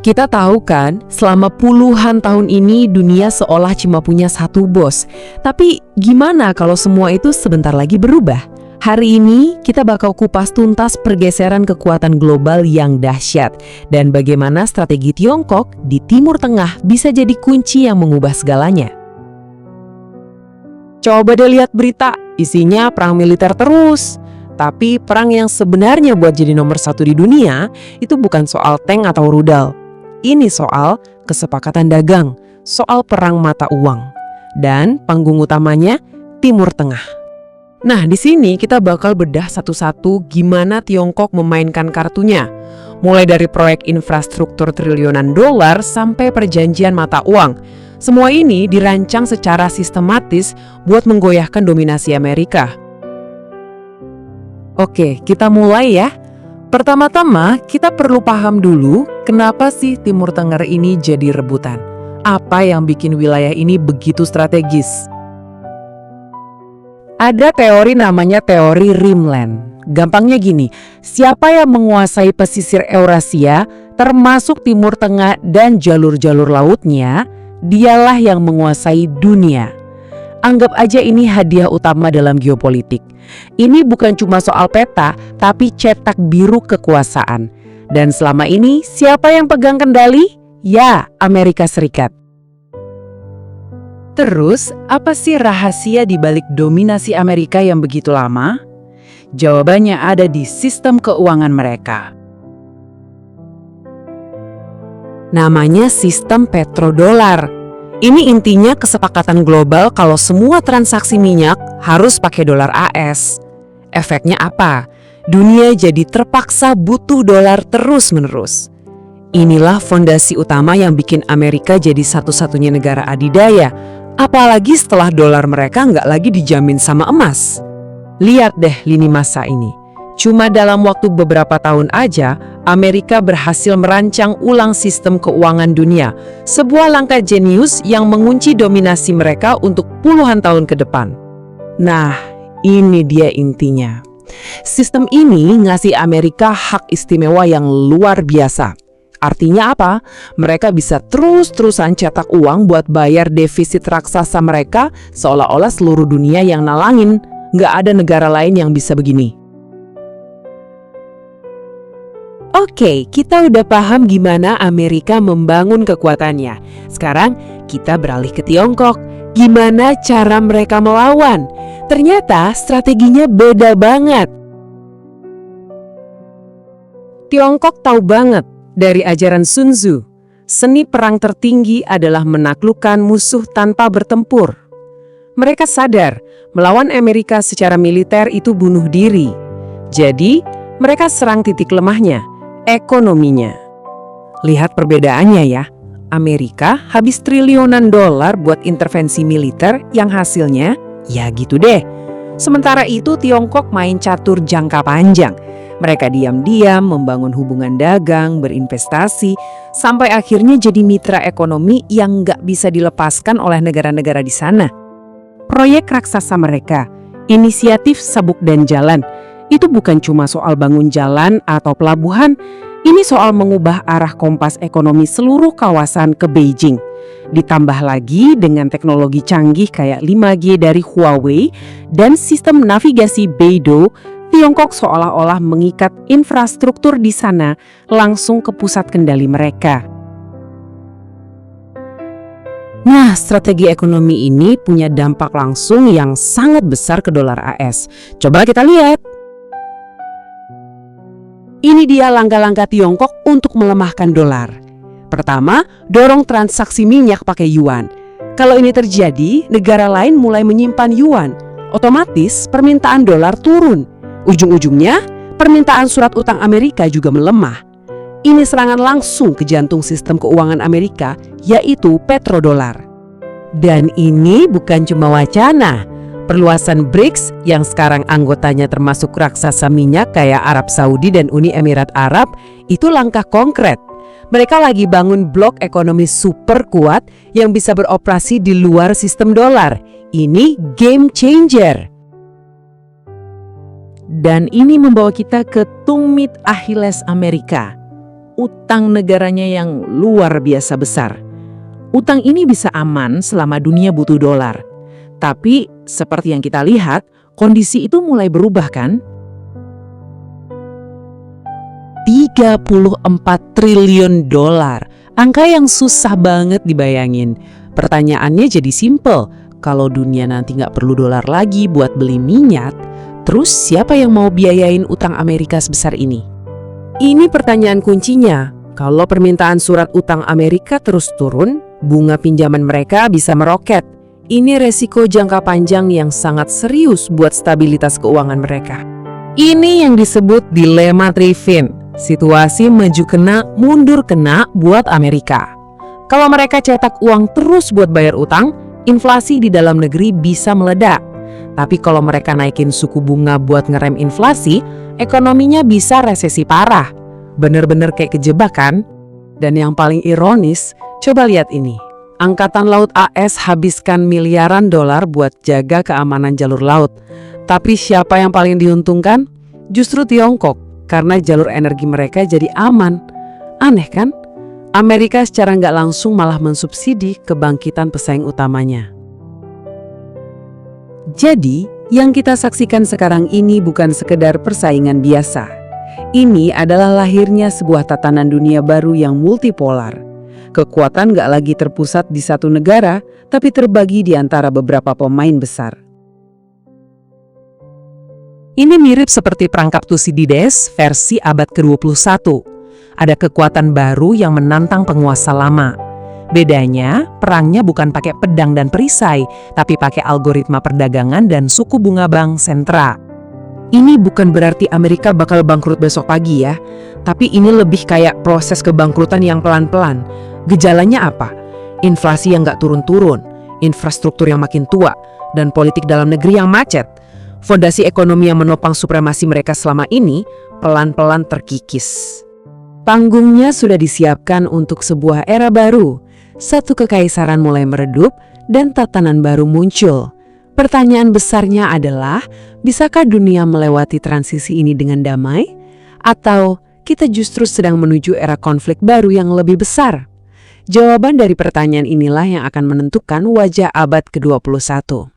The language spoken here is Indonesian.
Kita tahu kan, selama puluhan tahun ini dunia seolah cuma punya satu bos. Tapi gimana kalau semua itu sebentar lagi berubah? Hari ini kita bakal kupas tuntas pergeseran kekuatan global yang dahsyat dan bagaimana strategi Tiongkok di Timur Tengah bisa jadi kunci yang mengubah segalanya. Coba deh lihat berita, isinya perang militer terus. Tapi perang yang sebenarnya buat jadi nomor satu di dunia itu bukan soal tank atau rudal. Ini soal kesepakatan dagang, soal perang mata uang, dan panggung utamanya Timur Tengah. Nah, di sini kita bakal bedah satu-satu gimana Tiongkok memainkan kartunya. Mulai dari proyek infrastruktur triliunan dolar sampai perjanjian mata uang. Semua ini dirancang secara sistematis buat menggoyahkan dominasi Amerika. Oke, kita mulai ya. Pertama-tama, kita perlu paham dulu kenapa sih Timur Tengah ini jadi rebutan. Apa yang bikin wilayah ini begitu strategis? Ada teori namanya teori Rimland. Gampangnya gini, siapa yang menguasai pesisir Eurasia, termasuk Timur Tengah dan jalur-jalur lautnya, dialah yang menguasai dunia. Anggap aja ini hadiah utama dalam geopolitik. Ini bukan cuma soal peta, tapi cetak biru kekuasaan. Dan selama ini, siapa yang pegang kendali? Ya, Amerika Serikat. Terus, apa sih rahasia di balik dominasi Amerika yang begitu lama? Jawabannya ada di sistem keuangan mereka. Namanya sistem petrodolar. Ini intinya kesepakatan global kalau semua transaksi minyak harus pakai dolar AS. Efeknya apa? Dunia jadi terpaksa butuh dolar terus-menerus. Inilah fondasi utama yang bikin Amerika jadi satu-satunya negara adidaya. Apalagi setelah dolar mereka nggak lagi dijamin sama emas. Lihat deh lini masa ini. Cuma dalam waktu beberapa tahun aja, Amerika berhasil merancang ulang sistem keuangan dunia. Sebuah langkah jenius yang mengunci dominasi mereka untuk puluhan tahun ke depan. Nah, ini dia intinya. Sistem ini ngasih Amerika hak istimewa yang luar biasa. Artinya apa? Mereka bisa terus-terusan cetak uang buat bayar defisit raksasa mereka seolah-olah seluruh dunia yang nalangin. Nggak ada negara lain yang bisa begini. Oke, kita udah paham gimana Amerika membangun kekuatannya. Sekarang kita beralih ke Tiongkok. Gimana cara mereka melawan? Ternyata strateginya beda banget. Tiongkok tahu banget dari ajaran Sun Tzu, seni perang tertinggi adalah menaklukkan musuh tanpa bertempur. Mereka sadar melawan Amerika secara militer itu bunuh diri. Jadi, mereka serang titik lemahnya, ekonominya. Lihat perbedaannya ya. Amerika habis triliunan dolar buat intervensi militer yang hasilnya ya gitu deh. Sementara itu Tiongkok main catur jangka panjang. Mereka diam-diam membangun hubungan dagang, berinvestasi, sampai akhirnya jadi mitra ekonomi yang nggak bisa dilepaskan oleh negara-negara di sana. Proyek raksasa mereka, inisiatif Sabuk dan Jalan, itu bukan cuma soal bangun jalan atau pelabuhan, ini soal mengubah arah kompas ekonomi seluruh kawasan ke Beijing. Ditambah lagi dengan teknologi canggih kayak 5G dari Huawei dan sistem navigasi Beidou, Tiongkok seolah-olah mengikat infrastruktur di sana langsung ke pusat kendali mereka. Nah, strategi ekonomi ini punya dampak langsung yang sangat besar ke dolar AS. Coba kita lihat. Ini dia langkah-langkah Tiongkok untuk melemahkan dolar. Pertama, dorong transaksi minyak pakai yuan. Kalau ini terjadi, negara lain mulai menyimpan yuan. Otomatis permintaan dolar turun. Ujung-ujungnya, permintaan surat utang Amerika juga melemah. Ini serangan langsung ke jantung sistem keuangan Amerika, yaitu petrodolar. Dan ini bukan cuma wacana. Perluasan BRICS yang sekarang anggotanya termasuk raksasa minyak kayak Arab Saudi dan Uni Emirat Arab, itu langkah konkret. Mereka lagi bangun blok ekonomi super kuat yang bisa beroperasi di luar sistem dolar. Ini game changer. Dan ini membawa kita ke tumit Achilles Amerika. utang negaranya yang luar biasa besar. Utang ini bisa aman selama dunia butuh dolar. Tapi seperti yang kita lihat, kondisi itu mulai berubah kan? 34 triliun dolar. Angka yang susah banget dibayangin. Pertanyaannya jadi simple. Kalau dunia nanti nggak perlu dolar lagi buat beli minyak, terus siapa yang mau biayain utang Amerika sebesar ini? Ini pertanyaan kuncinya. Kalau permintaan surat utang Amerika terus turun, bunga pinjaman mereka bisa meroket. Ini resiko jangka panjang yang sangat serius buat stabilitas keuangan mereka. Ini yang disebut dilema Triffin. Situasi maju kena, mundur kena buat Amerika. Kalau mereka cetak uang terus buat bayar utang, inflasi di dalam negeri bisa meledak. Tapi kalau mereka naikin suku bunga buat ngerem inflasi, ekonominya bisa resesi parah. Bener-bener kayak kejebak kan? Dan yang paling ironis, coba lihat ini. Angkatan Laut AS habiskan miliaran dolar buat jaga keamanan jalur laut. Tapi siapa yang paling diuntungkan? Justru Tiongkok, karena jalur energi mereka jadi aman. Aneh kan? Amerika secara nggak langsung malah mensubsidi kebangkitan pesaing utamanya. Jadi, yang kita saksikan sekarang ini bukan sekedar persaingan biasa. Ini adalah lahirnya sebuah tatanan dunia baru yang multipolar. Kekuatan nggak lagi terpusat di satu negara, tapi terbagi di antara beberapa pemain besar. Ini mirip seperti perangkap Thucydides versi abad ke-21. Ada kekuatan baru yang menantang penguasa lama. Bedanya, perangnya bukan pakai pedang dan perisai, tapi pakai algoritma perdagangan dan suku bunga bank sentral. Ini bukan berarti Amerika bakal bangkrut besok pagi ya, tapi ini lebih kayak proses kebangkrutan yang pelan-pelan. Gejalanya apa? Inflasi yang nggak turun-turun, infrastruktur yang makin tua, dan politik dalam negeri yang macet. Fondasi ekonomi yang menopang supremasi mereka selama ini pelan-pelan terkikis. Panggungnya sudah disiapkan untuk sebuah era baru. Satu kekaisaran mulai meredup dan tatanan baru muncul. Pertanyaan besarnya adalah, bisakah dunia melewati transisi ini dengan damai? Atau kita justru sedang menuju era konflik baru yang lebih besar? Jawaban dari pertanyaan inilah yang akan menentukan wajah abad ke-21.